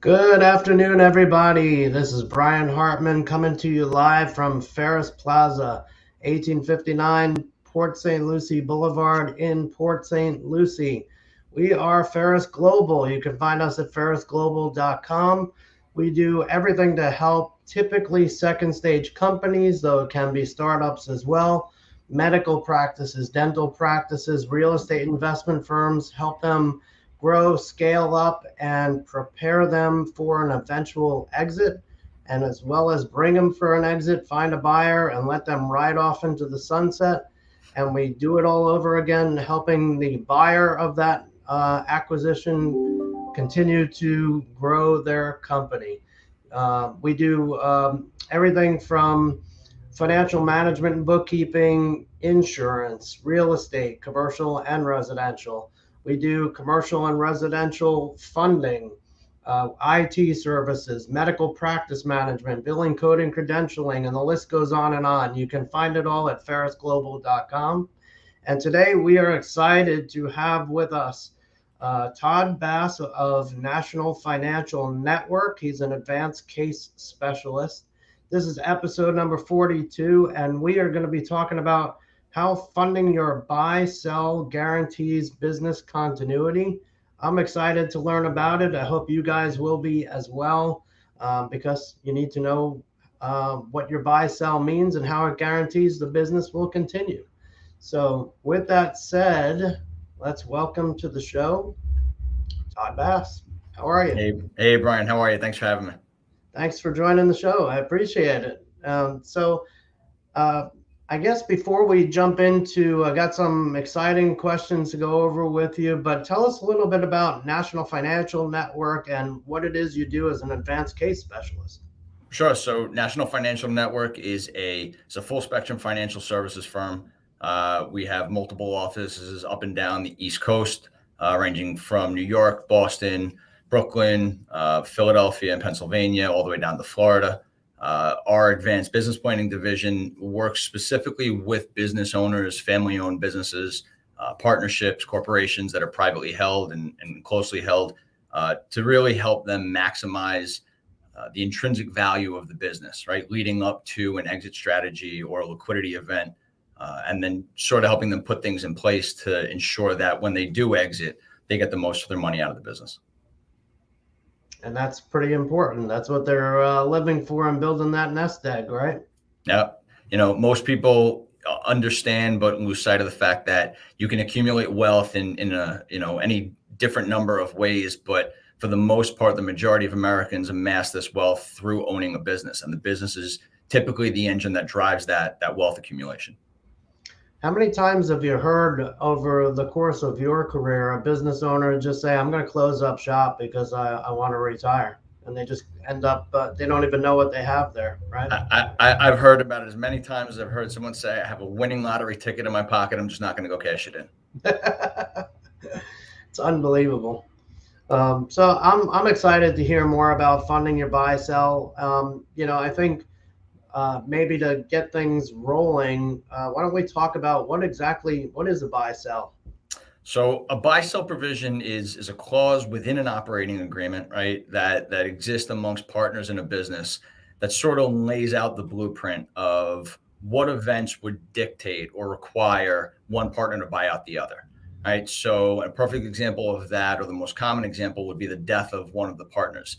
Good afternoon, everybody. This is Brian Hartman coming to you live from Ferris Plaza, 1859 Port St. Lucie Boulevard in Port St. Lucie. We are Pharus Global. You can find us at pharusglobal.com. We do everything to help typically second stage companies, though it can be startups as well, medical practices, dental practices, real estate investment firms, help them grow, scale up, and prepare them for an eventual exit, and as well as bring them for an exit, find a buyer, and let them ride off into the sunset. And we do it all over again, helping the buyer of that acquisition continue to grow their company. We do everything from financial management and bookkeeping, insurance, real estate, commercial and residential. We do commercial and residential funding, IT services, medical practice management, billing, coding, credentialing, and the list goes on and on. You can find it all at pharusglobal.com. And today we are excited to have with us Todd Bass of National Financial Network. He's an advanced case specialist. This is episode number 42, and we are going to be talking about how funding your buy-sell guarantees business continuity. I'm excited to learn about it. I hope you guys will be as well, because you need to know what your buy-sell means and how it guarantees the business will continue. So with that said, let's welcome to the show, Todd Bass. How are you? Hey, Brian. How are you? Thanks for having me. Thanks for joining the show. I appreciate it. I guess before we jump into, I got some exciting questions to go over with you, but tell us a little bit about National Financial Network and what it is you do as an advanced case specialist. Sure. So National Financial Network is it's a full spectrum financial services firm. We have multiple offices up and down the East Coast, ranging from New York, Boston, Brooklyn, Philadelphia, and Pennsylvania, all the way down to Florida. Our advanced business planning division works specifically with business owners, family-owned businesses, partnerships, corporations that are privately held and closely held, to really help them maximize the intrinsic value of the business, right, leading up to an exit strategy or a liquidity event, and then sort of helping them put things in place to ensure that when they do exit, they get the most of their money out of the business. And that's pretty important. That's what they're living for and building that nest egg, right? Yeah. Most people understand, but lose sight of the fact that you can accumulate wealth in any different number of ways. But for the most part, the majority of Americans amass this wealth through owning a business. And the business is typically the engine that drives that wealth accumulation. How many times have you heard over the course of your career a business owner just say, I'm going to close up shop because I want to retire? And they just end up, they don't even know what they have there, right? I've heard about it as many times as I've heard someone say, I have a winning lottery ticket in my pocket. I'm just not going to go cash it in. It's unbelievable. So I'm excited to hear more about funding your buy sell. I think maybe to get things rolling, why don't we talk about what is a buy sell? So a buy sell provision is a clause within an operating agreement, right, that exists amongst partners in a business that sort of lays out the blueprint of what events would dictate or require one partner to buy out the other. Right. So a perfect example of that, or the most common example, would be the death of one of the partners.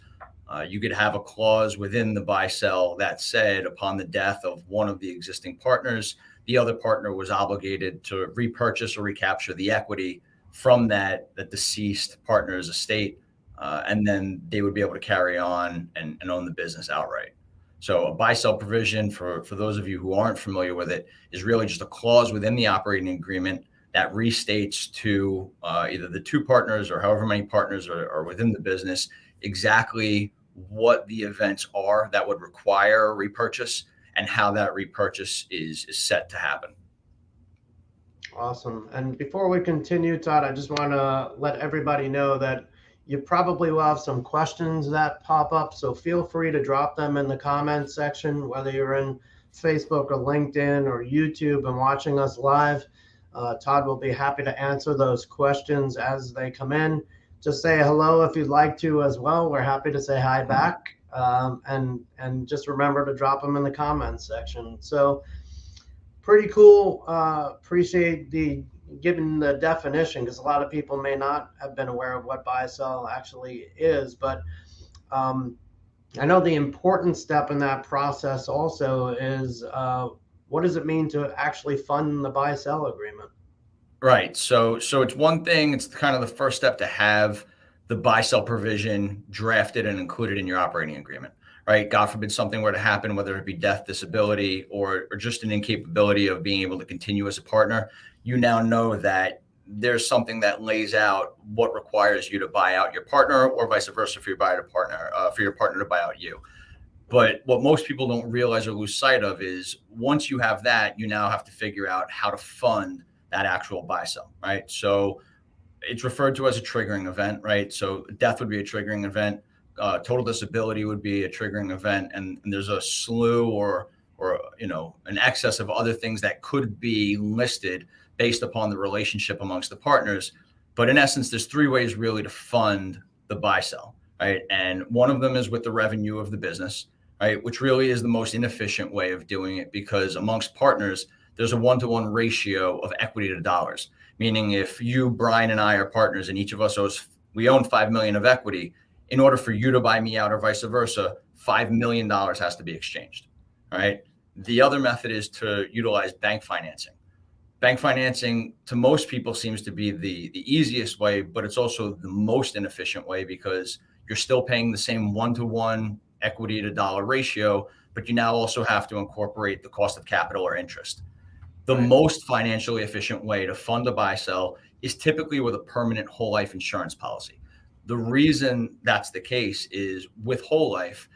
You could have a clause within the buy sell that said, upon the death of one of the existing partners, the other partner was obligated to repurchase or recapture the equity from the deceased partner's estate, and then they would be able to carry on and own the business outright. So a buy sell provision, for those of you who aren't familiar with it, is really just a clause within the operating agreement that restates to either the two partners or however many partners are within the business exactly what the events are that would require a repurchase and how that repurchase is set to happen. Awesome. And before we continue, Todd, I just want to let everybody know that you probably will have some questions that pop up. So feel free to drop them in the comments section, whether you're in Facebook or LinkedIn or YouTube and watching us live. Todd will be happy to answer those questions as they come in. just say hello if you'd like to as well. We're happy to say hi back. And just remember to drop them in the comments section. So pretty cool. Appreciate the given the definition, because a lot of people may not have been aware of what buy sell actually is. But um, I know the important step in that process also is what does it mean to actually fund the buy sell agreement? Right. So it's one thing, it's kind of the first step to have the buy sell provision drafted and included in your operating agreement, right? God forbid something were to happen, whether it be death, disability, or just an incapability of being able to continue as a partner. You now know that there's something that lays out what requires you to buy out your partner, or vice versa for your for your partner to buy out you. But what most people don't realize or lose sight of is once you have that, you now have to figure out how to fund that actual buy sell, right? So it's referred to as a triggering event, right? So death would be a triggering event. Total disability would be a triggering event, and there's a slew or an excess of other things that could be listed based upon the relationship amongst the partners. But in essence, there's three ways really to fund the buy sell, right? And one of them is with the revenue of the business, right? Which really is the most inefficient way of doing it, because amongst partners, there's a one-to-one ratio of equity to dollars. Meaning if you, Brian, and I are partners and each of us we own 5 million of equity, in order for you to buy me out or vice versa, $5 million has to be exchanged, right? The other method is to utilize bank financing. Bank financing to most people seems to be the easiest way, but it's also the most inefficient way, because you're still paying the same one-to-one equity to dollar ratio, but you now also have to incorporate the cost of capital or interest. The Right. most financially efficient way to fund a buy sell is typically with a permanent whole life insurance policy. The reason that's the case is with whole life,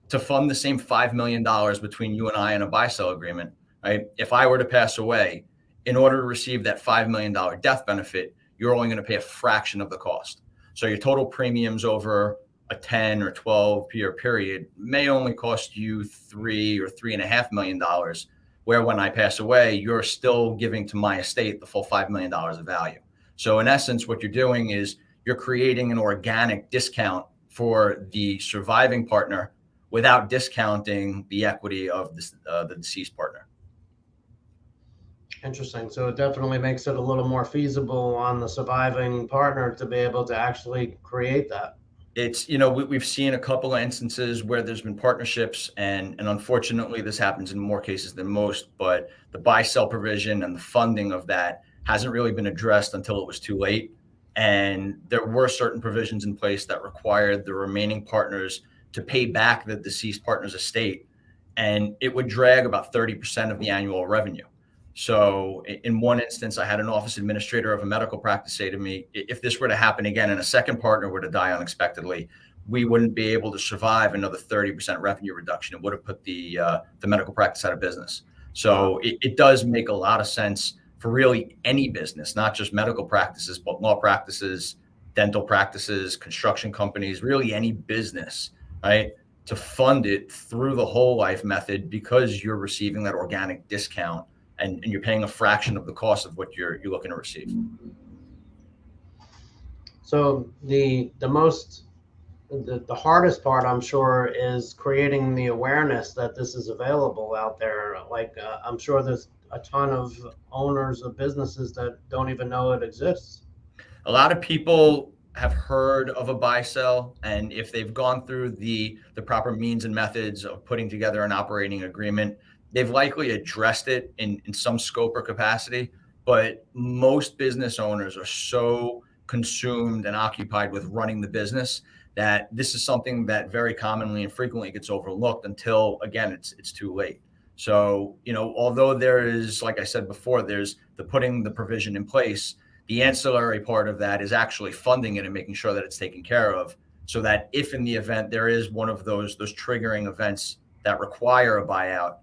to fund the same $5 million between you and I in a buy sell agreement, right? If I were to pass away, in order to receive that $5 million death benefit, you're only going to pay a fraction of the cost. So your total premiums over a 10 or 12-year period may only cost you $3 or $3.5 million, where when I pass away, you're still giving to my estate the full $5 million of value. So in essence, what you're doing is you're creating an organic discount for the surviving partner without discounting the equity of the deceased partner. Interesting. So it definitely makes it a little more feasible on the surviving partner to be able to actually create that. It's, we've seen a couple of instances where there's been partnerships, and unfortunately this happens in more cases than most, but the buy sell provision and the funding of that hasn't really been addressed until it was too late. And there were certain provisions in place that required the remaining partners to pay back the deceased partner's estate, and it would drag about 30% of the annual revenue. So in one instance, I had an office administrator of a medical practice say to me, if this were to happen again and a second partner were to die unexpectedly, we wouldn't be able to survive another 30% revenue reduction. It would have put the medical practice out of business. So it does make a lot of sense for really any business, not just medical practices, but law practices, dental practices, construction companies, really any business, right? To fund it through the whole life method, because you're receiving that organic discount, and you're paying a fraction of the cost of what you're looking to receive. So the hardest part, I'm sure, is creating the awareness that this is available out there. Like I'm sure there's a ton of owners of businesses that don't even know it exists. A lot of people have heard of a buy sell, and if they've gone through the proper means and methods of putting together an operating agreement, they've likely addressed it in some scope or capacity. But most business owners are so consumed and occupied with running the business that this is something that very commonly and frequently gets overlooked until, again, it's too late. So, although there is, like I said before, there's the putting the provision in place, the ancillary part of that is actually funding it and making sure that it's taken care of, so that if in the event there is one of those triggering events that require a buyout,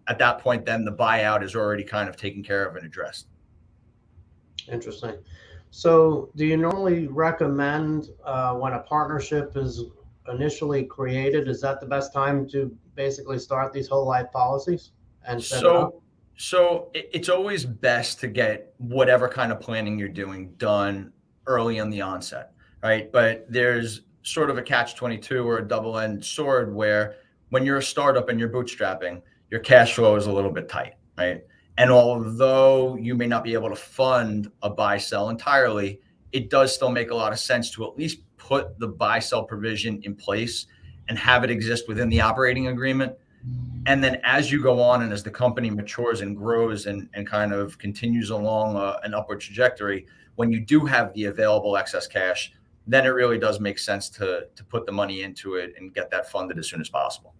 at that point, then the buyout is already kind of taken care of and addressed. Interesting. So do you normally recommend when a partnership is initially created, is that the best time to basically start these whole life policies and set it up? So it's always best to get whatever kind of planning you're doing done early on the onset, right? But there's sort of a catch-22 or a double-edged sword where when you're a startup and you're bootstrapping, your cash flow is a little bit tight, right? And although you may not be able to fund a buy sell entirely, it does still make a lot of sense to at least put the buy sell provision in place and have it exist within the operating agreement. And then as you go on and as the company matures and grows and kind of continues along an upward trajectory, when you do have the available excess cash, then it really does make sense to put the money into it and get that funded as soon as possible.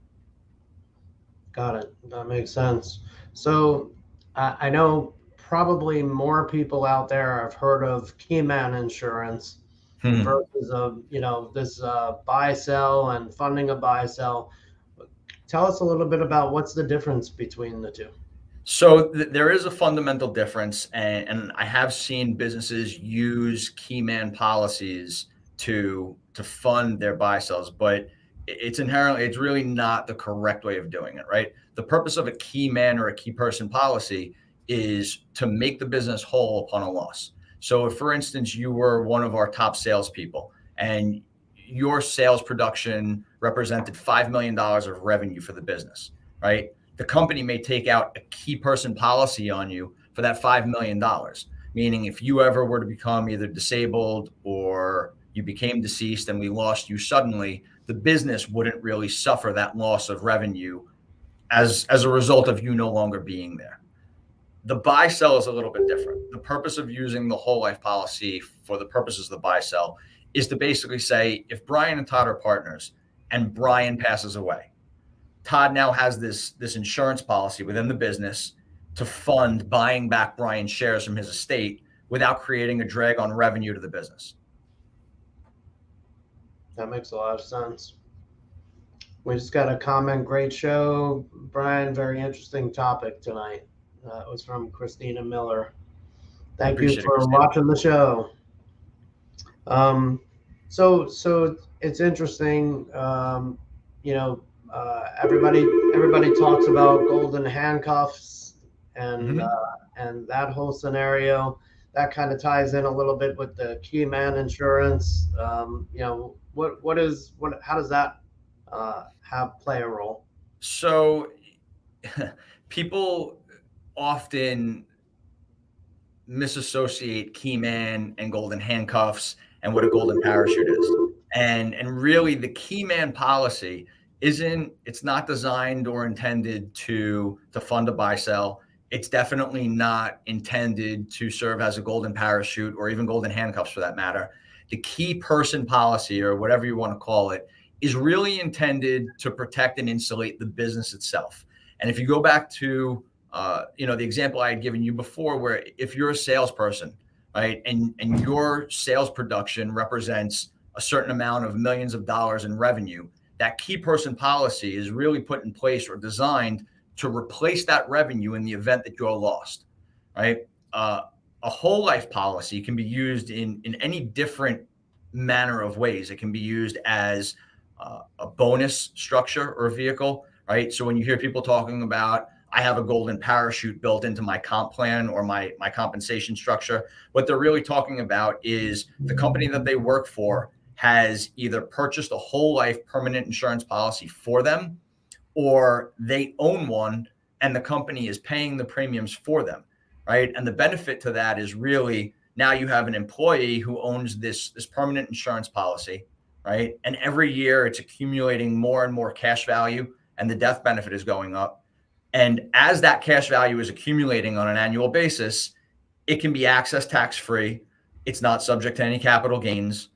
Got it. That makes sense. So I know probably more people out there have heard of Keyman Insurance versus this buy sell and funding a buy sell. Tell us a little bit about what's the difference between the two. So there is a fundamental difference, and I have seen businesses use Keyman policies to fund their buy sells, but it's really not the correct way of doing it, right? The purpose of a key man or a key person policy is to make the business whole upon a loss. So if, for instance, you were one of our top salespeople and your sales production represented $5 million of revenue for the business, right? The company may take out a key person policy on you for that $5 million, meaning if you ever were to become either disabled or you became deceased and we lost you suddenly, the business wouldn't really suffer that loss of revenue as a result of you no longer being there. The buy sell is a little bit different. The purpose of using the whole life policy for the purposes of the buy sell is to basically say, if Brian and Todd are partners and Brian passes away, Todd now has this insurance policy within the business to fund buying back Brian's shares from his estate without creating a drag on revenue to the business. That makes a lot of sense. We just got a comment. Great show, Brian. Very interesting topic tonight. It was from Christina Miller. Thank you for watching the show. So it's interesting. Everybody talks about golden handcuffs and that whole scenario. That kind of ties in a little bit with the Keyman Insurance. How does that play a role? So people often misassociate Keyman and golden handcuffs and what a golden parachute is. And really the Keyman policy it's not designed or intended to fund a buy sell. It's definitely not intended to serve as a golden parachute or even golden handcuffs for that matter. The key person policy, or whatever you want to call it, is really intended to protect and insulate the business itself. And if you go back to the example I had given you before, where if you're a salesperson, right, and your sales production represents a certain amount of millions of dollars in revenue, that key person policy is really put in place or designed to replace that revenue in the event that you're lost, right? A whole life policy can be used in any different manner of ways. It can be used as a bonus structure or vehicle, right? So when you hear people talking about, I have a golden parachute built into my comp plan or my compensation structure, what they're really talking about is the company that they work for has either purchased a whole life permanent insurance policy for them, or they own one and the company is paying the premiums for them, right? And the benefit to that is really now you have an employee who owns this permanent insurance policy, right? And every year it's accumulating more and more cash value and the death benefit is going up. And as that cash value is accumulating on an annual basis, it can be accessed tax-free. It's not subject to any capital gains.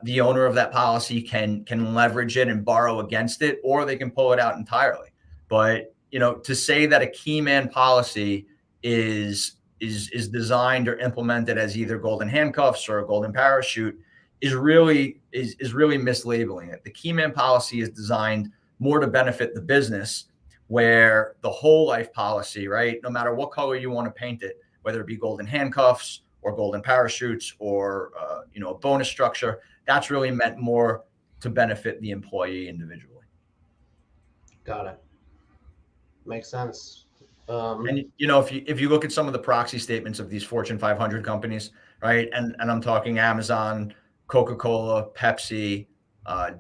The owner of that policy can leverage it and borrow against it, or they can pull it out entirely. But to say that a Keyman policy is designed or implemented as either golden handcuffs or a golden parachute is really mislabeling it. The Keyman policy is designed more to benefit the business, where the whole life policy, right, no matter what color you want to paint it, whether it be golden handcuffs or golden parachutes or a bonus structure, that's really meant more to benefit the employee individually. Got it. Makes sense. Um, And if you look at some of the proxy statements of these Fortune 500 companies, right, and I'm talking Amazon, Coca-Cola, Pepsi,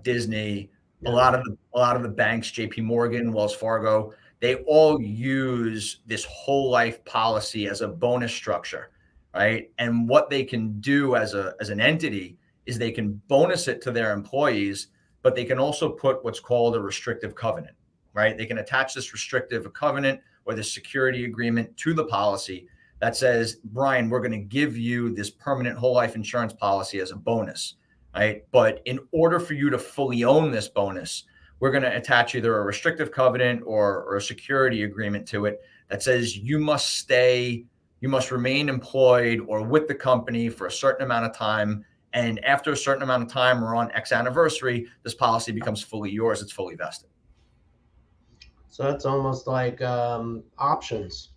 Disney, yeah, a lot of the banks, J.P. Morgan, Wells Fargo, they all use this whole life policy as a bonus structure, right? And what they can do as an entity is they can bonus it to their employees, but they can also put what's called a restrictive covenant, right? They can attach this restrictive covenant or the security agreement to the policy that says, Brian, we're going to give you this permanent whole life insurance policy as a bonus, right? But in order for you to fully own this bonus, we're going to attach either a restrictive covenant or a security agreement to it that says you must remain employed or with the company for a certain amount of time. And after a certain amount of time or on X anniversary, this policy becomes fully yours. It's fully vested. so that's almost like options,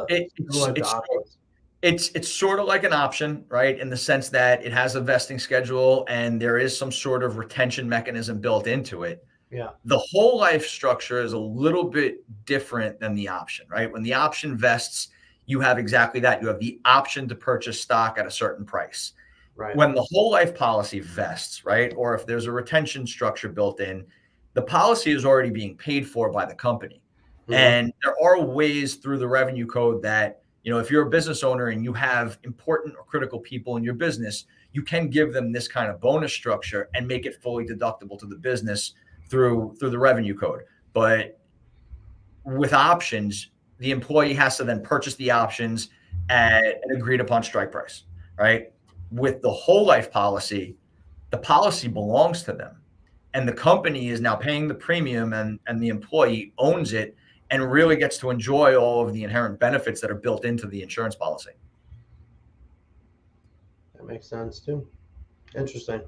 It, similar to it's options. it's sort of like an option, right? In the sense that it has a vesting schedule and there is some sort of retention mechanism built into it. Yeah, The whole life structure is a little bit different than the option, right? When the option vests, you have exactly that. You have the option to purchase stock at a certain price. right. When the whole life policy vests, right? Or if there's a retention structure built in, the policy is already being paid for by the company. Hmm. And there are ways through the revenue code that, if you're a business owner and you have important or critical people in your business, you can give them this kind of bonus structure and make it fully deductible to the business through the revenue code. But with options, the employee has to then purchase the options at an agreed upon strike price, right? With the whole life policy, the policy belongs to them. And the company is now paying the premium and the employee owns it and really gets to enjoy all of the inherent benefits that are built into the insurance policy. That makes sense too. Interesting.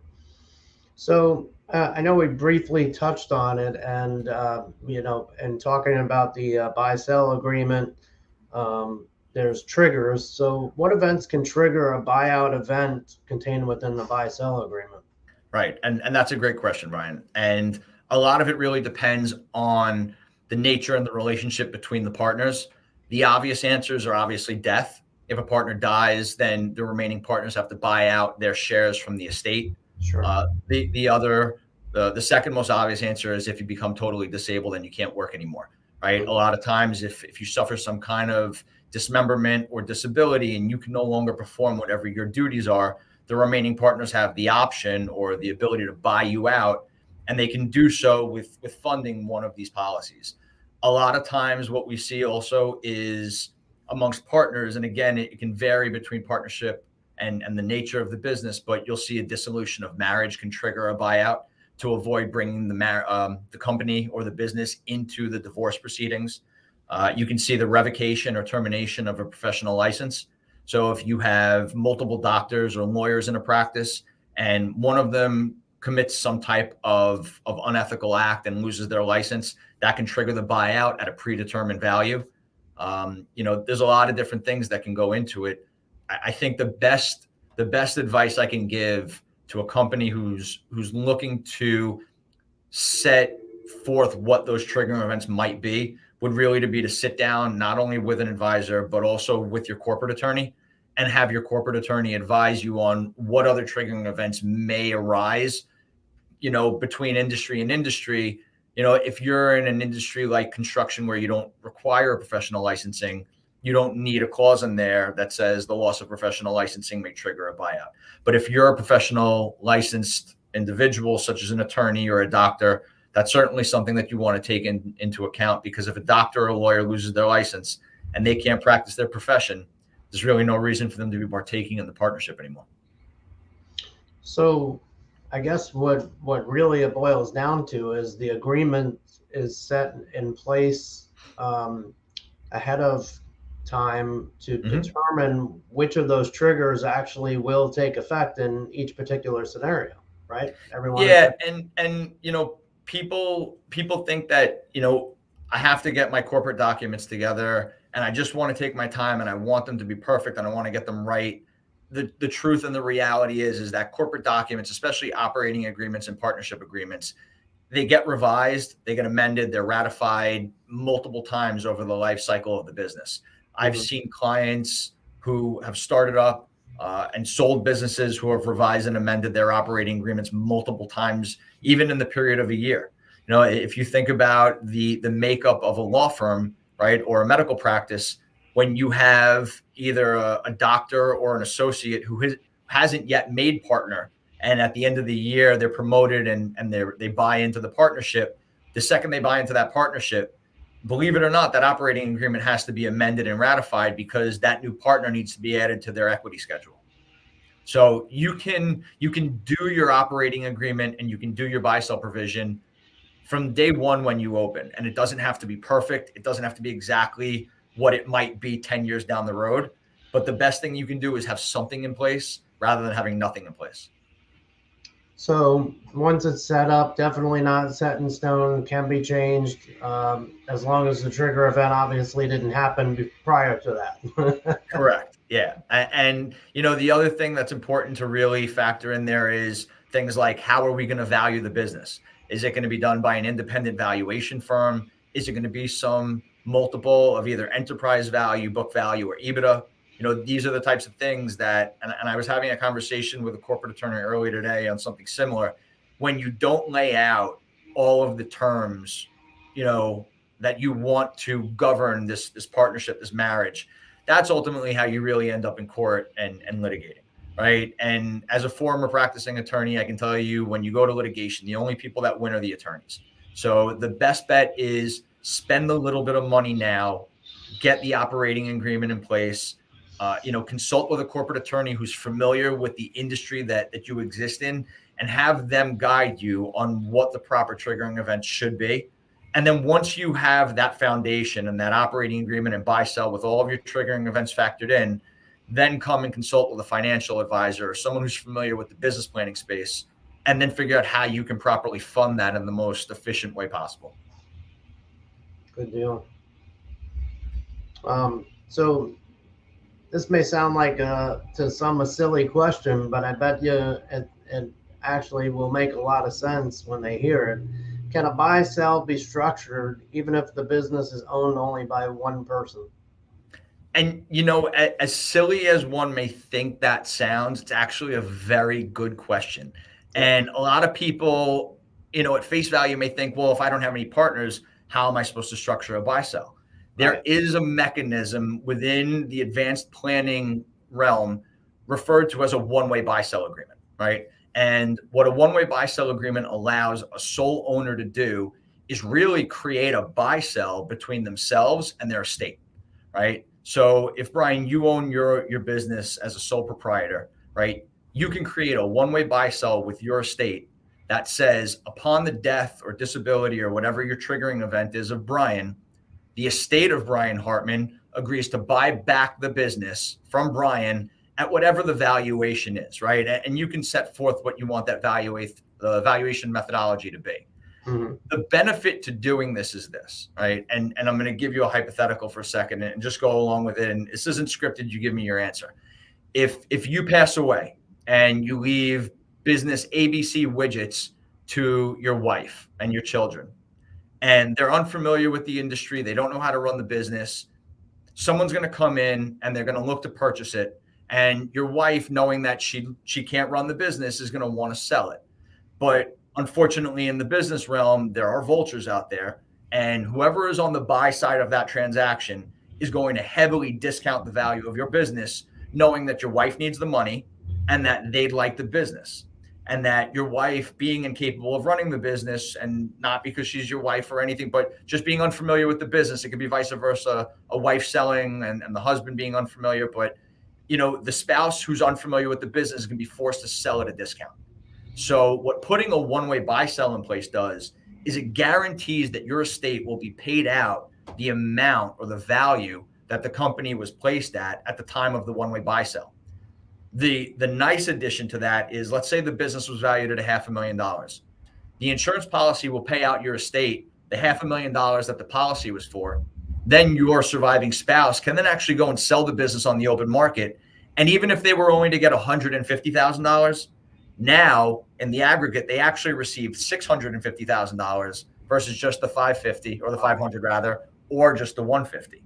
So I know we briefly touched on it, and and talking about the buy-sell agreement, there's triggers. So what events can trigger a buyout event contained within the buy-sell agreement? Right. And that's a great question, Brian. And a lot of it really depends on the nature and the relationship between the partners. The obvious answers are obviously death. If a partner dies, then the remaining partners have to buy out their shares from the estate. Sure. The second most obvious answer is if you become totally disabled and you can't work anymore, right? A Mhm. lot of times, if you suffer some kind of dismemberment or disability and you can no longer perform whatever your duties are, the remaining partners have the option or the ability to buy you out, and they can do so with funding one of these policies. A lot of times what we see also is amongst partners, and again, it can vary between partnership and the nature of the business, but you'll see a dissolution of marriage can trigger a buyout to avoid bringing the company or the business into the divorce proceedings. You can see the revocation or termination of a professional license. So if you have multiple doctors or lawyers in a practice and one of them commits some type of unethical act and loses their license, that can trigger the buyout at a predetermined value. There's a lot of different things that can go into it. I think the best advice I can give to a company who's looking to set forth what those triggering events might be would really to be to sit down not only with an advisor but also with your corporate attorney and have your corporate attorney advise you on what other triggering events may arise between industry and industry. If you're in an industry like construction where you don't require professional licensing, you don't need a clause in there that says the loss of professional licensing may trigger a buyout. But if you're a professional licensed individual, such as an attorney or a doctor, that's certainly something that you want to take into account, because if a doctor or a lawyer loses their license and they can't practice their profession, there's really no reason for them to be partaking in the partnership anymore. So I guess what really it boils down to is the agreement is set in place ahead of time to determine which of those triggers actually will take effect in each particular scenario, right? Everyone. Yeah, and people think that I have to get my corporate documents together and I just want to take my time and I want them to be perfect and I want to get them right. The truth and the reality is that corporate documents, especially operating agreements and partnership agreements, they get revised, they get amended, they're ratified multiple times over the life cycle of the business. I've seen clients who have started up and sold businesses who have revised and amended their operating agreements multiple times, even in the period of a year. You know, if you think about the makeup of a law firm, right, or a medical practice, when you have either a doctor or an associate who hasn't yet made partner, and at the end of the year they're promoted and they buy into the partnership, the second they buy into that partnership, believe it or not, that operating agreement has to be amended and ratified because that new partner needs to be added to their equity schedule. So you can do your operating agreement and you can do your buy sell provision from day one when you open, and it doesn't have to be perfect. It doesn't have to be exactly what it might be 10 years down the road. But the best thing you can do is have something in place rather than having nothing in place. So once it's set up, definitely not set in stone, can be changed, as long as the trigger event obviously didn't happen prior to that. Correct. Yeah. And, you know, the other thing that's important to really factor in there is things like, how are we going to value the business? Is it going to be done by an independent valuation firm? Is it going to be some multiple of either enterprise value, book value, or EBITDA? You know, these are the types of things that, and I was having a conversation with a corporate attorney earlier today on something similar. When you don't lay out all of the terms, you know, that you want to govern this partnership, this marriage, that's ultimately how you really end up in court and litigating, right? And as a former practicing attorney, I can tell you, when you go to litigation, the only people that win are the attorneys. So the best bet is spend a little bit of money now, get the operating agreement in place, you know, consult with a corporate attorney who's familiar with the industry that you exist in, and have them guide you on what the proper triggering events should be. And then once you have that foundation and that operating agreement and buy sell with all of your triggering events factored in, then come and consult with a financial advisor or someone who's familiar with the business planning space, and then figure out how you can properly fund that in the most efficient way possible. Good deal. So this may sound like to some a silly question, but I bet you it actually will make a lot of sense when they hear it. Can a buy sell be structured even if the business is owned only by one person? And, you know, as silly as one may think that sounds, it's actually a very good question. And a lot of people, you know, at face value may think, well, if I don't have any partners, how am I supposed to structure a buy sell? There is a mechanism within the advanced planning realm referred to as a one-way buy sell agreement, right? And what a one-way buy sell agreement allows a sole owner to do is really create a buy sell between themselves and their estate, right? So if, Brian, you own your business as a sole proprietor, right, you can create a one-way buy sell with your estate that says, upon the death or disability or whatever your triggering event is of Brian, the estate of Brian Hartman agrees to buy back the business from Brian at whatever the valuation is, right? And you can set forth what you want that valuation methodology to be. Mm-hmm. The benefit to doing this is this, right? And I'm going to give you a hypothetical for a second and just go along with it. And this isn't scripted. You give me your answer. If you pass away and you leave business ABC widgets to your wife and your children, and they're unfamiliar with the industry, they don't know how to run the business, someone's going to come in and they're going to look to purchase it. And your wife, knowing that she can't run the business, is going to want to sell it. But unfortunately, in the business realm, there are vultures out there, and whoever is on the buy side of that transaction is going to heavily discount the value of your business, knowing that your wife needs the money and that they'd like the business, and that your wife, being incapable of running the business, and not because she's your wife or anything, but just being unfamiliar with the business. It could be vice versa, a wife selling and the husband being unfamiliar, but you know, the spouse who's unfamiliar with the business is going to be forced to sell at a discount. So what putting a one-way buy sell in place does is it guarantees that your estate will be paid out the amount or the value that the company was placed at the time of the one-way buy sell. The nice addition to that is, let's say the business was valued at $500,000. The insurance policy will pay out your estate the $500,000 that the policy was for. Then your surviving spouse can then actually go and sell the business on the open market. And even if they were only to get $150,000, Now, in the aggregate, they actually received $650,000 versus just the 550 or the 500 rather, or just the 150.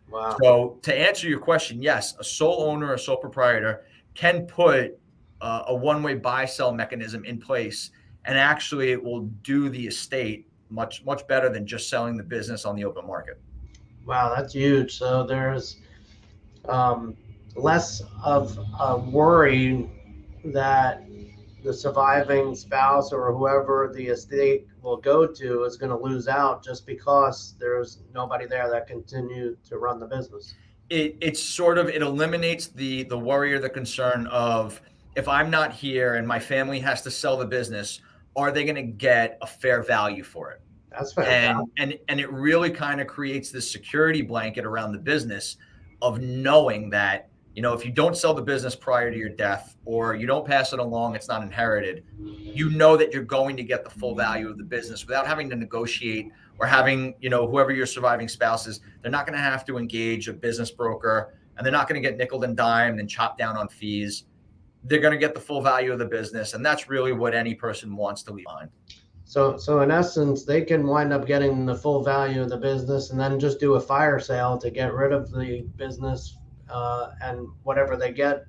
Wow. So to answer your question, yes, a sole owner, a sole proprietor can put a one-way buy-sell mechanism in place, and actually it will do the estate much better than just selling the business on the open market. Wow, that's huge. So there's less of a worry that the surviving spouse or whoever the estate will go to is going to lose out just because there's nobody there that continue to run the business. It's sort of, it eliminates the worry or the concern of, if I'm not here and my family has to sell the business, are they going to get a fair value for it? That's And fantastic. it really kind of creates this security blanket around the business of knowing that, if you don't sell the business prior to your death, or you don't pass it along, it's not inherited, you know that you're going to get the full value of the business without having to negotiate, or having, whoever your surviving spouse is, they're not going to have to engage a business broker, and they're not going to get nickel and dimed and chopped down on fees. They're going to get the full value of the business. And that's really what any person wants to leave behind. So in essence, they can wind up getting the full value of the business and then just do a fire sale to get rid of the business, and whatever they get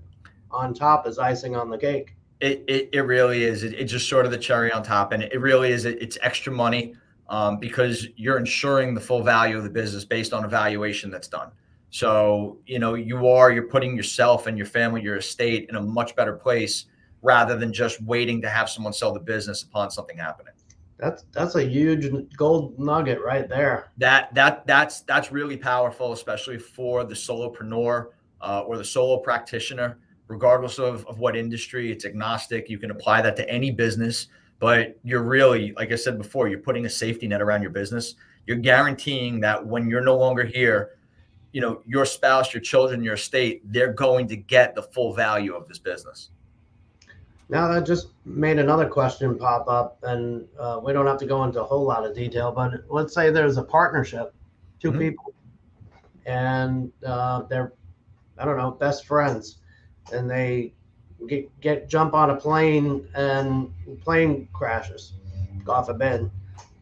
on top is icing on the cake. It really is. It's just sort of the cherry on top, and it really is. It's extra money, because you're ensuring the full value of the business based on a valuation that's done. So you're putting yourself and your family, your estate, in a much better place, rather than just waiting to have someone sell the business upon something happening. That's a huge gold nugget right there. That's really powerful, especially for the solopreneur, or the solo practitioner. Regardless of what industry, it's agnostic. You can apply that to any business, but you're really, like I said before, you're putting a safety net around your business. You're guaranteeing that when you're no longer here, your spouse, your children, your estate, they're going to get the full value of this business. Now that just made another question pop up, and we don't have to go into a whole lot of detail, but let's say there's a partnership, two Mhm. people, and they're, I don't know, best friends, and they jump on a plane and plane crashes, God forbid,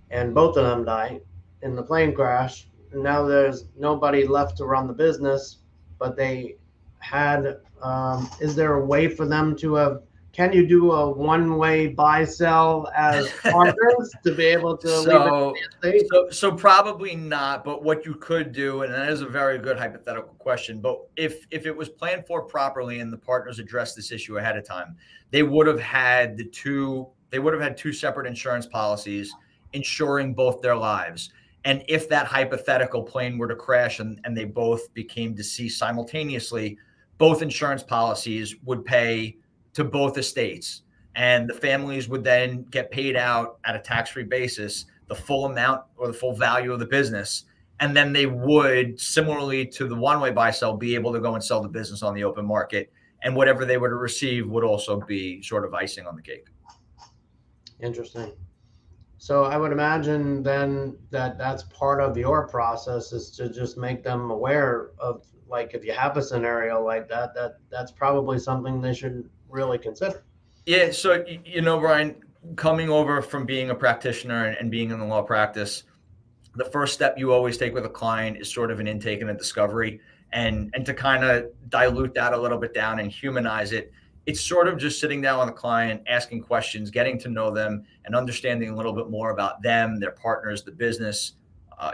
and both of them die in the plane crash. And now there's nobody left to run the business, but they had. Is there a way for them to have? Can you do a one-way buy sell as partners to be able to leave it So, in the estate? so probably not. But what you could do, and that is a very good hypothetical question. But if it was planned for properly and the partners addressed this issue ahead of time, they would have had two separate insurance policies insuring both their lives. And if that hypothetical plane were to crash and they both became deceased simultaneously, both insurance policies would pay to both estates, and the families would then get paid out at a tax-free basis the full amount or the full value of the business. And then they would, similarly to the one-way buy-sell, be able to go and sell the business on the open market. And whatever they were to receive would also be sort of icing on the cake. Interesting. So I would imagine then that that's part of your process, is to just make them aware of, like, if you have a scenario like that, that's probably something they should really consider. Yeah. So, Brian, coming over from being a practitioner and being in the law practice, the first step you always take with a client is sort of an intake and a discovery, and to kind of dilute that a little bit down and humanize it. It's sort of just sitting down with a client, asking questions, getting to know them, and understanding a little bit more about them, their partners, the business,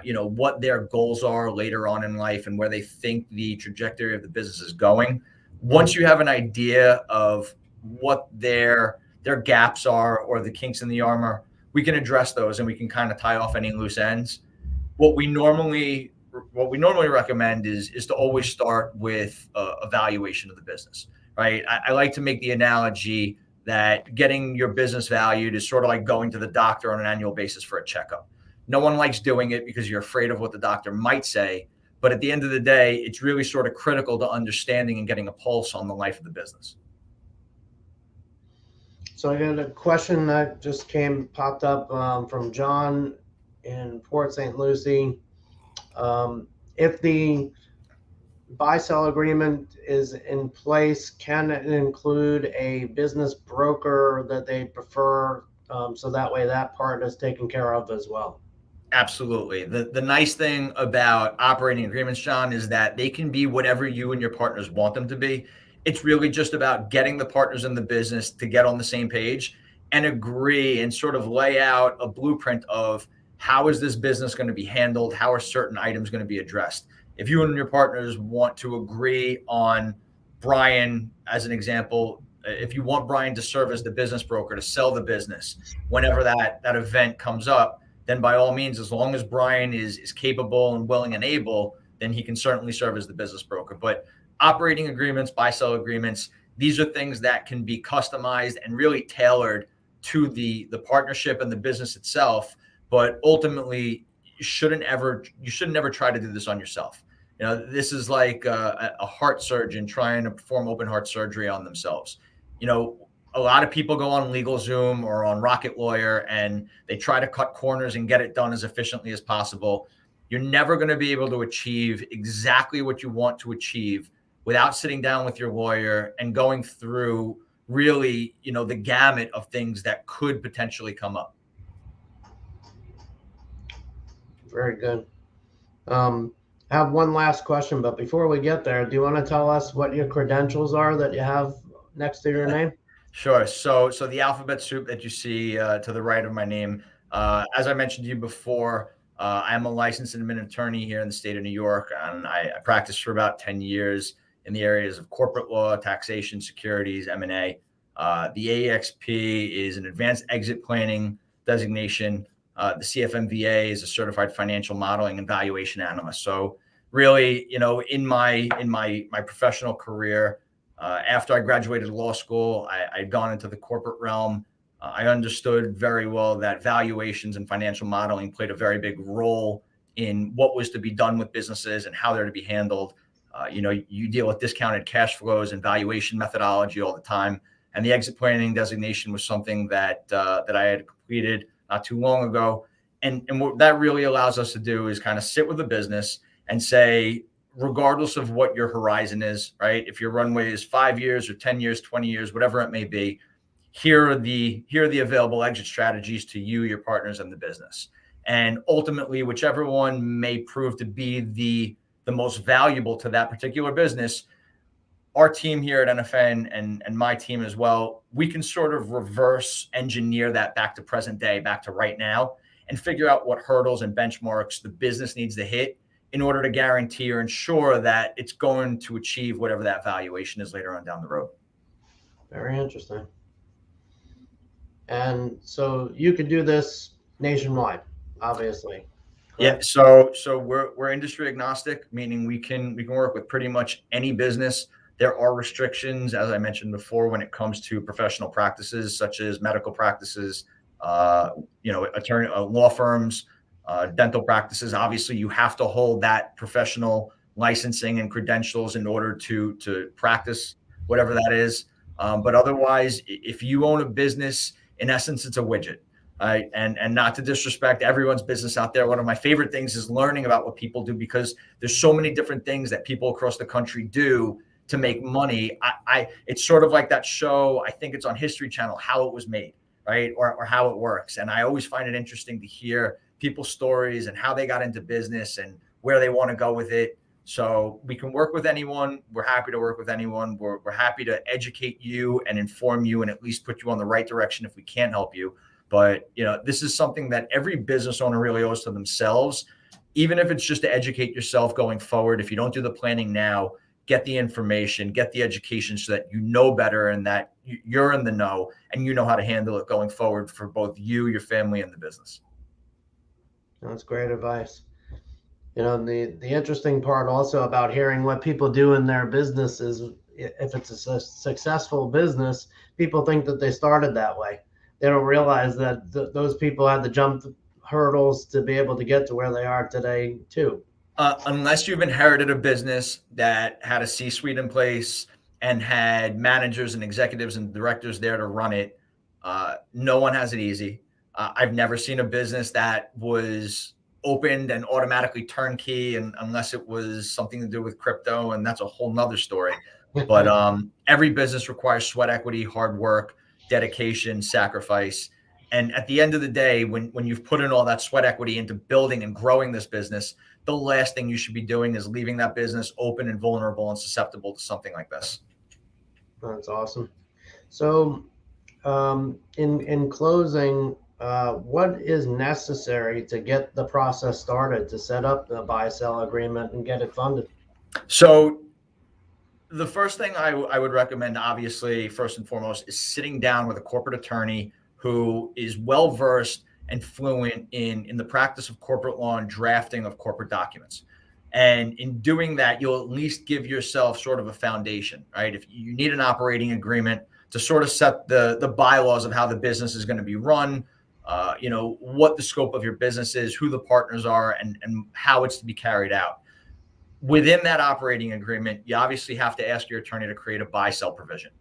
what their goals are later on in life, and where they think the trajectory of the business is going. Once you have an idea of what their gaps are or the kinks in the armor, we can address those, and we can kind of tie off any loose ends. What we normally recommend is to always start with a valuation of the business, right? I like to make the analogy that getting your business valued is sort of like going to the doctor on an annual basis for a checkup. No one likes doing it because you're afraid of what the doctor might say. But at the end of the day, it's really sort of critical to understanding and getting a pulse on the life of the business. So I got a question that just popped up from John in Port St. Lucie. If the buy-sell agreement is in place, can it include a business broker that they prefer, so that way that part is taken care of as well? Absolutely. The nice thing about operating agreements, John, is that they can be whatever you and your partners want them to be. It's really just about getting the partners in the business to get on the same page and agree and sort of lay out a blueprint of how is this business going to be handled? How are certain items going to be addressed? If you and your partners want to agree on Brian, as an example, if you want Brian to serve as the business broker to sell the business whenever that event comes up, then by all means, as long as Brian is capable and willing and able, then he can certainly serve as the business broker. But operating agreements, buy-sell agreements, these are things that can be customized and really tailored to the partnership and the business itself. But ultimately, you shouldn't ever try to do this on yourself. You know, this is like a heart surgeon trying to perform open heart surgery on themselves. You know, a lot of people go on LegalZoom or on Rocket Lawyer and they try to cut corners and get it done as efficiently as possible. You're never going to be able to achieve exactly what you want to achieve without sitting down with your lawyer and going through really, you know, the gamut of things that could potentially come up. Very good. I have one last question, but before we get there, do you want to tell us what your credentials are that you have next to your name? Sure. So the alphabet soup that you see to the right of my name, as I mentioned to you before, I am a licensed and admitted attorney here in the state of New York, and I practiced for about 10 years in the areas of corporate law, taxation, securities, M&A. The AEXP is an advanced exit planning designation. The CFMVA is a certified financial modeling and valuation analyst. So really, you know, in my professional career, after I graduated law school, I'd gone into the corporate realm. I understood very well that valuations and financial modeling played a very big role in what was to be done with businesses and how they're to be handled. You know, you deal with discounted cash flows and valuation methodology all the time. And the exit planning designation was something that I had completed not too long ago. And what that really allows us to do is kind of sit with the business and say, regardless of what your horizon is, right? If your runway is 5 years or 10 years, 20 years, whatever it may be, here are the available exit strategies to you, your partners, and the business. And ultimately, whichever one may prove to be the most valuable to that particular business, our team here at NFN and my team as well, we can sort of reverse engineer that back to present day, back to right now, and figure out what hurdles and benchmarks the business needs to hit in order to guarantee or ensure that it's going to achieve whatever that valuation is later on down the road. Very interesting. And so you could do this nationwide, obviously. Yeah, so we're industry agnostic, meaning we can work with pretty much any business. There are restrictions, as I mentioned before, when it comes to professional practices such as medical practices, you know, attorney law firms, dental practices. Obviously, you have to hold that professional licensing and credentials in order to practice whatever that is. But otherwise, if you own a business, in essence, it's a widget. Right. And not to disrespect everyone's business out there. One of my favorite things is learning about what people do, because there's so many different things that people across the country do to make money. It's sort of like that show, I think it's on History Channel, How It Was Made, right? Or How It Works. And I always find it interesting to hear people's stories and how they got into business and where they want to go with it. So we can work with anyone. We're happy to work with anyone. We're happy to educate you and inform you and at least put you on the right direction if we can't help you. But, you know, this is something that every business owner really owes to themselves, even if it's just to educate yourself going forward. If you don't do the planning now, get the information, get the education so that you know better and that you're in the know and you know how to handle it going forward for both you, your family, and the business. That's great advice. You know, the interesting part also about hearing what people do in their business is, if it's a successful business, people think that they started that way. They don't realize that those people had to jump hurdles to be able to get to where they are today too. Unless you've inherited a business that had a C-suite in place and had managers and executives and directors there to run it, no one has it easy. I've never seen a business that was opened and automatically turnkey, and unless it was something to do with crypto, and that's a whole nother story. But every business requires sweat equity, hard work, dedication, sacrifice. And at the end of the day, when you've put in all that sweat equity into building and growing this business, the last thing you should be doing is leaving that business open and vulnerable and susceptible to something like this. That's awesome. So in closing, what is necessary to get the process started to set up the buy-sell agreement and get it funded? So the first thing I would recommend, obviously, first and foremost, is sitting down with a corporate attorney who is well-versed and fluent in the practice of corporate law and drafting of corporate documents. And in doing that, you'll at least give yourself sort of a foundation, right? If you need an operating agreement to sort of set the bylaws of how the business is going to be run, what the scope of your business is, who the partners are, and how it's to be carried out. Within that operating agreement, you obviously have to ask your attorney to create a buy-sell provision.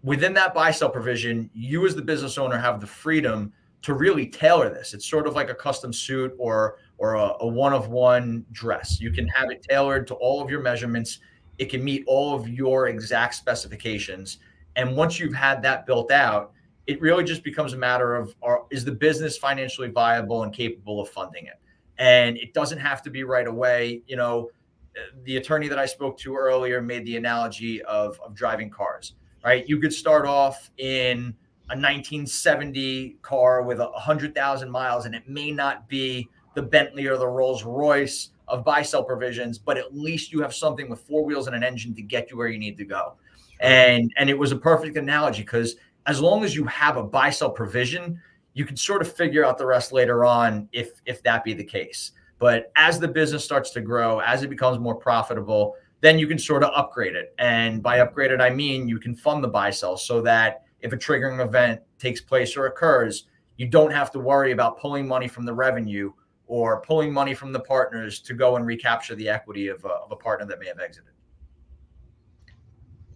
Within that buy-sell provision, you as the business owner have the freedom to really tailor this. It's sort of like a custom suit or a one-of-one dress. You can have it tailored to all of your measurements. It can meet all of your exact specifications. And once you've had that built out, it really just becomes a matter of, is the business financially viable and capable of funding it? And it doesn't have to be right away. The attorney that I spoke to earlier made the analogy of driving cars, right? You could start off in a 1970 car with 100,000 miles, and it may not be the Bentley or the Rolls Royce of buy-sell provisions, but at least you have something with four wheels and an engine to get you where you need to go. And it was a perfect analogy, because as long as you have a buy-sell provision, you can sort of figure out the rest later on if that be the case. But as the business starts to grow, as it becomes more profitable, then you can sort of upgrade it. And by upgrade it, I mean you can fund the buy-sell so that if a triggering event takes place or occurs, you don't have to worry about pulling money from the revenue or pulling money from the partners to go and recapture the equity of a partner that may have exited.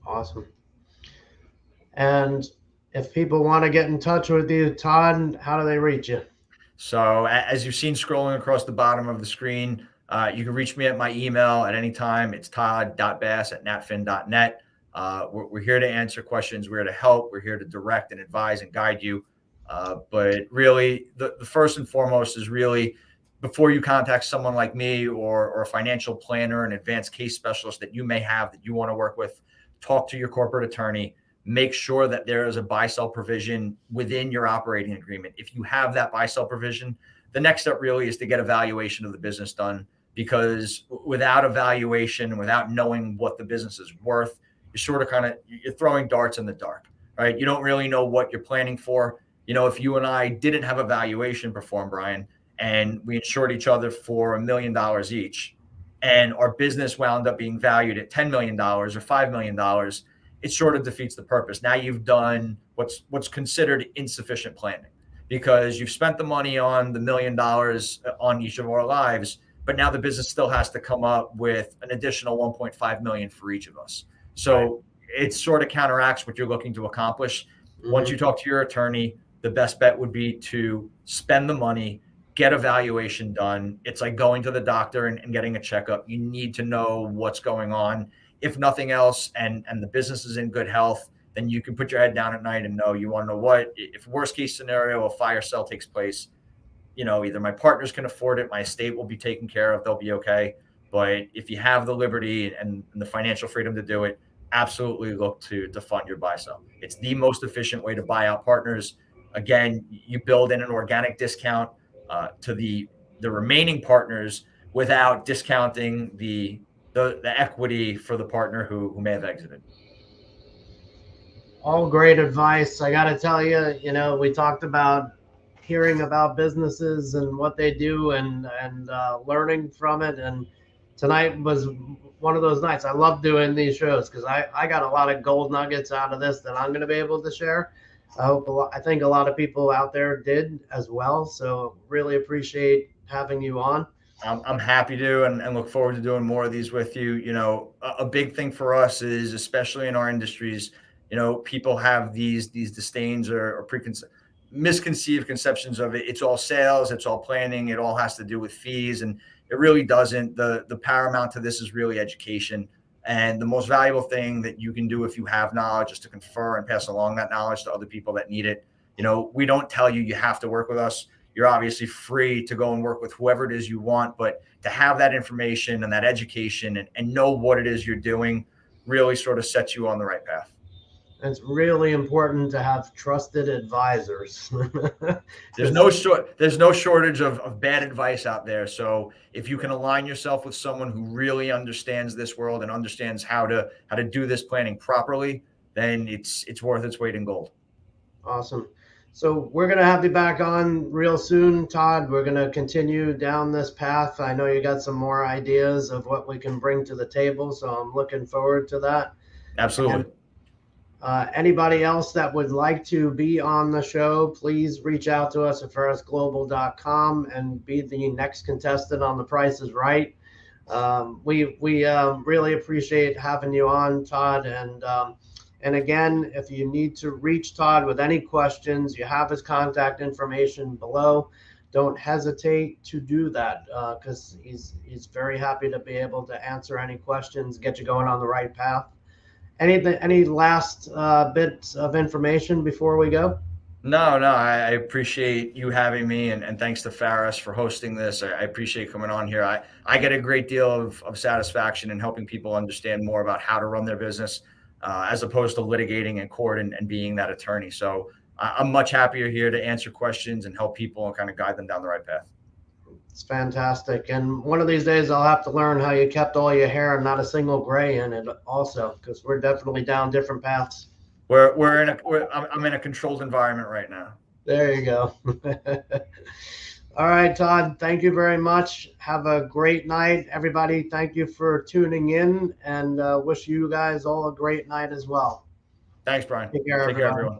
Awesome. And if people want to get in touch with you, Todd, how do they reach you? So as you've seen scrolling across the bottom of the screen, you can reach me at my email at any time. It's todd.bass@natfin.net. We're here to answer questions. We're here to help. We're here to direct and advise and guide you. But really, the first and foremost is really, before you contact someone like me or a financial planner, an advanced case specialist that you may have that you want to work with, talk to your corporate attorney. Make sure that there is a buy-sell provision within your operating agreement. If you have that buy-sell provision, the next step really is to get a valuation of the business done, because without a valuation, without knowing what the business is worth, you're sort of you're throwing darts in the dark, right? You don't really know what you're planning for. If you and I didn't have a valuation performed, Brian, and we insured each other for $1 million each, and our business wound up being valued at $10 million or $5 million, it sort of defeats the purpose. Now you've done what's considered insufficient planning, because you've spent the money on the $1 million on each of our lives, but now the business still has to come up with an additional 1.5 million for each of us. So it sort of counteracts what you're looking to accomplish. Mm-hmm. Once you talk to your attorney, the best bet would be to spend the money, get a valuation done. It's like going to the doctor and getting a checkup. You need to know what's going on. If nothing else, and the business is in good health, then you can put your head down at night and know, you want to know what, if worst case scenario, a fire sale takes place, either my partners can afford it, my estate will be taken care of, they'll be okay. But if you have the liberty and the financial freedom to do it, absolutely look to fund your buy sell. It's the most efficient way to buy out partners. Again, you build in an organic discount to the remaining partners without discounting the equity for the partner who may have exited. All great advice. I got to tell you, we talked about hearing about businesses and what they do and learning from it. And tonight was one of those nights. I love doing these shows because I got a lot of gold nuggets out of this that I'm going to be able to share. I think a lot of people out there did as well. So really appreciate having you on. I'm happy to, and look forward to doing more of these with you. A big thing for us is, especially in our industries, people have these disdains or preconceptions. misconceived conceptions of it. It's all sales, it's all planning, it all has to do with fees, and it really doesn't. The paramount to this is really education. And the most valuable thing that you can do if you have knowledge is to confer and pass along that knowledge to other people that need it. We don't tell you you have to work with us. You're obviously free to go and work with whoever it is you want, but to have that information and that education and know what it is you're doing really sort of sets you on the right path. It's really important to have trusted advisors. There's no shortage of bad advice out there. So if you can align yourself with someone who really understands this world and understands how to do this planning properly, then it's worth its weight in gold. Awesome. So we're going to have you back on real soon, Todd. We're going to continue down this path. I know you got some more ideas of what we can bring to the table, so I'm looking forward to that. Absolutely. And anybody else that would like to be on the show, please reach out to us at pharusglobal.com and be the next contestant on The Price is Right. We really appreciate having you on, Todd. And again, if you need to reach Todd with any questions, you have his contact information below. Don't hesitate to do that because he's very happy to be able to answer any questions, get you going on the right path. Any last bits of information before we go? No, I appreciate you having me, and thanks to Pharus for hosting this. I appreciate coming on here. I get a great deal of satisfaction in helping people understand more about how to run their business as opposed to litigating in court and being that attorney. So I'm much happier here to answer questions and help people and kind of guide them down the right path. It's fantastic. And one of these days I'll have to learn how you kept all your hair and not a single gray in it also, because we're definitely down different paths. I'm in a controlled environment right now. There you go. All right, Todd, thank you very much. Have a great night. Everybody, thank you for tuning in, and wish you guys all a great night as well. Thanks, Brian. Take care, everyone.